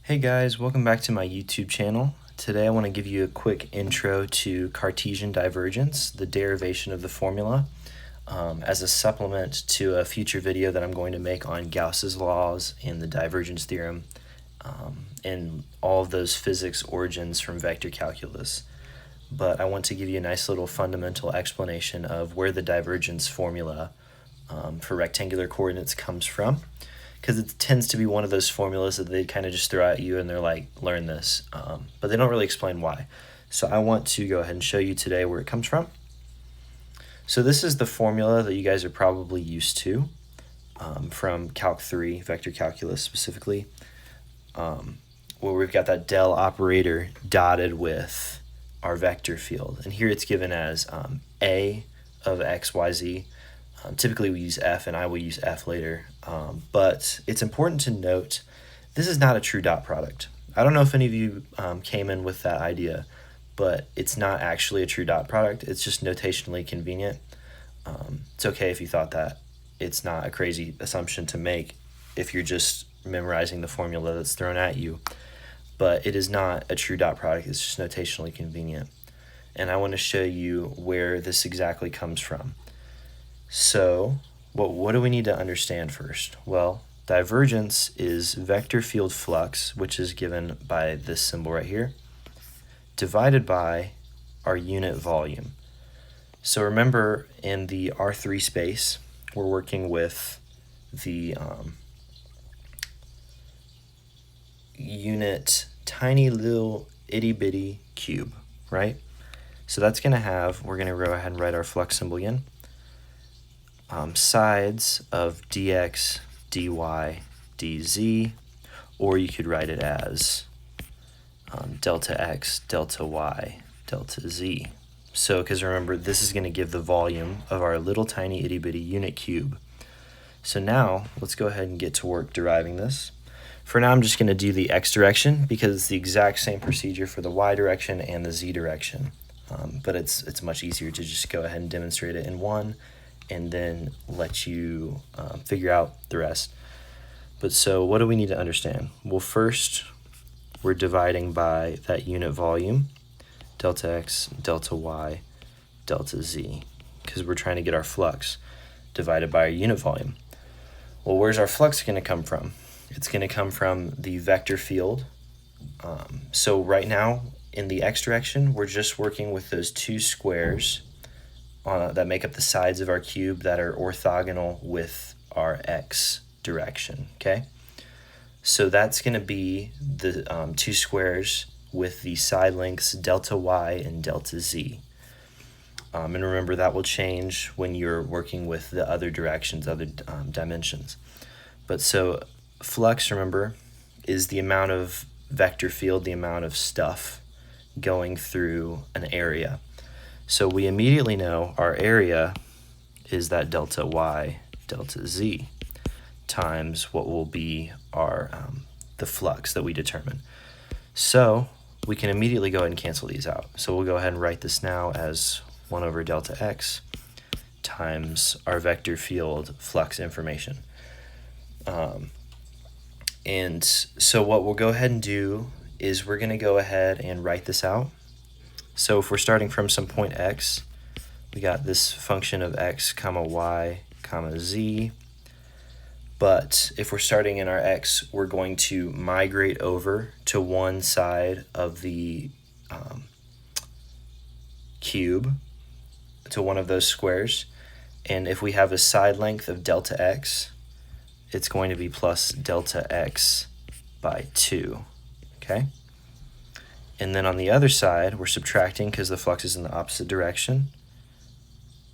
Hey guys, welcome back to my YouTube channel. Today I want to give you a quick intro to Cartesian divergence, the derivation of the formula, as a supplement to a future video that I'm going to make on Gauss's laws and the divergence theorem, and all of those physics origins from vector calculus. But I want to give you a nice little fundamental explanation of where the divergence formula for rectangular coordinates comes from, because it tends to be one of those formulas that they kind of just throw at you and they're like, learn this, but they don't really explain why. So I want to go ahead and show you today where it comes from. So this is the formula that you guys are probably used to from Calc 3, vector calculus specifically, where we've got that del operator dotted with our vector field. And here it's given as A of x, y, z. Typically we use f, and I will use f later, but it's important to note this is not a true dot product. I don't know if any of you came in with that idea, but it's not actually a true dot product. It's just notationally convenient. It's okay if you thought that. It's not a crazy assumption to make if you're just memorizing the formula that's thrown at you, but it is not a true dot product. It's just notationally convenient. And I want to show you where this exactly comes from. So, what do we need to understand first? Well, divergence is vector field flux, which is given by this symbol right here, divided by our unit volume. So remember, in the R3 space, we're working with the unit tiny little itty bitty cube, right? So that's going to have, we're going to go ahead and write our flux symbol again. Sides of dx, dy, dz, or you could write it as delta x, delta y, delta z. So, because remember, this is going to give the volume of our little tiny itty bitty unit cube. So now, let's go ahead and get to work deriving this. For now, I'm just going to do the x direction because it's the exact same procedure for the y direction and the z direction. But it's much easier to just go ahead and demonstrate it in one and then let you figure out the rest. But so what do we need to understand? Well, first, we're dividing by that unit volume, delta x, delta y, delta z, because we're trying to get our flux divided by our unit volume. Well, where's our flux going to come from? It's going to come from the vector field. So right now, in the x direction, we're just working with those two squares that make up the sides of our cube that are orthogonal with our x direction, okay? So that's going to be the two squares with the side lengths delta y and delta z. And remember, that will change when you're working with the other directions, other dimensions. But so flux, remember, is the amount of vector field, the amount of stuff going through an area. So we immediately know our area is that delta y, delta z, times what will be our the flux that we determine. So we can immediately go ahead and cancel these out. So we'll go ahead and write this now as 1 over delta x times our vector field flux information. And so what we'll go ahead and do is we're going to go ahead and write this out. So if we're starting from some point x, we got this function of x comma y comma z. But if we're starting in our x, we're going to migrate over to one side of the cube, to one of those squares. And if we have a side length of delta x, it's going to be plus delta x by 2, okay? And then on the other side, we're subtracting because the flux is in the opposite direction.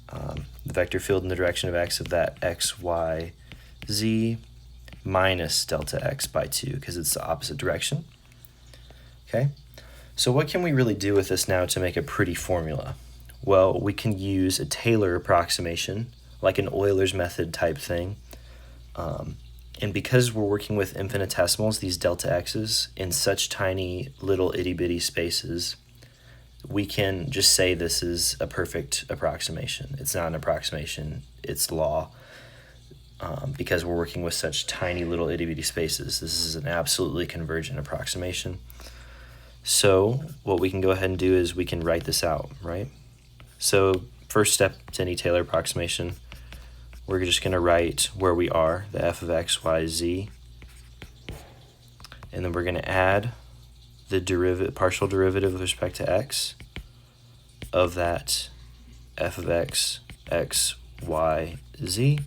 The vector field in the direction of x of that x, y, z minus delta x by 2 because it's the opposite direction. Okay, so what can we really do with this now to make a pretty formula? Well, we can use a Taylor approximation, like an Euler's method type thing. And because we're working with infinitesimals, these delta x's, in such tiny little itty-bitty spaces, we can just say this is a perfect approximation. It's not an approximation, it's law. because we're working with such tiny little itty-bitty spaces. This is an absolutely convergent approximation. So what we can go ahead and do is we can write this out, right? So first step to any Taylor approximation, we're just going to write where we are, the f of x, y, z, and then we're going to add the partial derivative with respect to x of that f of x, x, y, z,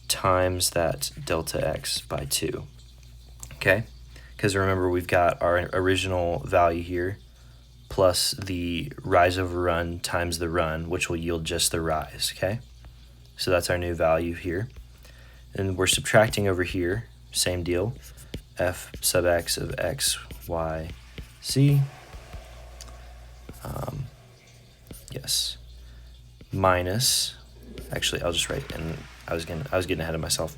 times that delta x by 2, okay? Because remember, we've got our original value here plus the rise over run times the run, which will yield just the rise, okay? So that's our new value here. And we're subtracting over here, same deal, f sub x of x, y, z, yes, minus, actually I'll just write, and I was getting ahead of myself,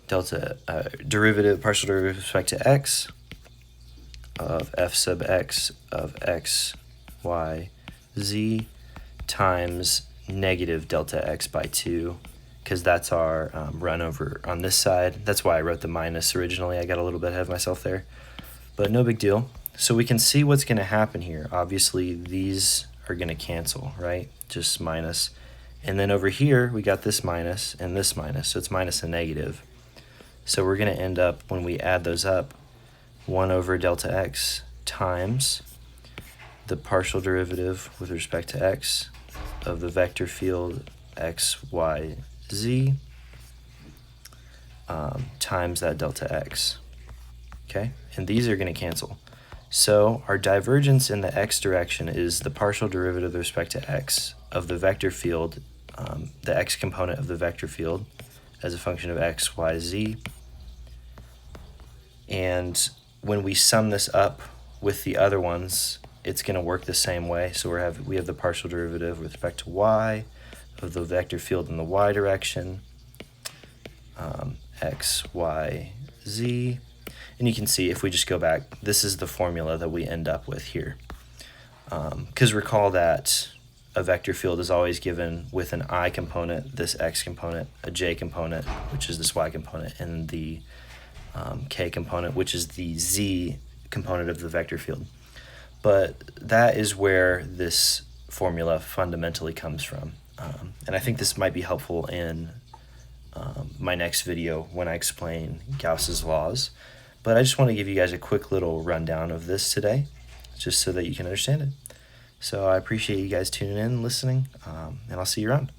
delta partial derivative with respect to x of f sub x of x, y, z times negative delta x by 2, because that's our run over on this side. That's why I wrote the minus originally. I got a little bit ahead of myself there, but no big deal. So we can see what's going to happen here. Obviously, these are going to cancel, right? Just minus. And then over here, we got this minus and this minus, so it's minus a negative. So we're going to end up, when we add those up, 1 over delta x times the partial derivative with respect to x of the vector field x, y, z times that delta x, okay? And these are going to cancel. So our divergence in the x direction is the partial derivative with respect to x of the vector field, the x component of the vector field as a function of x, y, z. And when we sum this up with the other ones, it's going to work the same way. So we have the partial derivative with respect to y of the vector field in the y direction, x, y, z. And you can see if we just go back, this is the formula that we end up with here. Because recall that a vector field is always given with an I component, this x component, a j component, which is this y component, and the k component, which is the z component of the vector field. But that is where this formula fundamentally comes from. And I think this might be helpful in my next video when I explain Gauss's laws. But I just want to give you guys a quick little rundown of this today, just so that you can understand it. So I appreciate you guys tuning in and listening, and I'll see you around.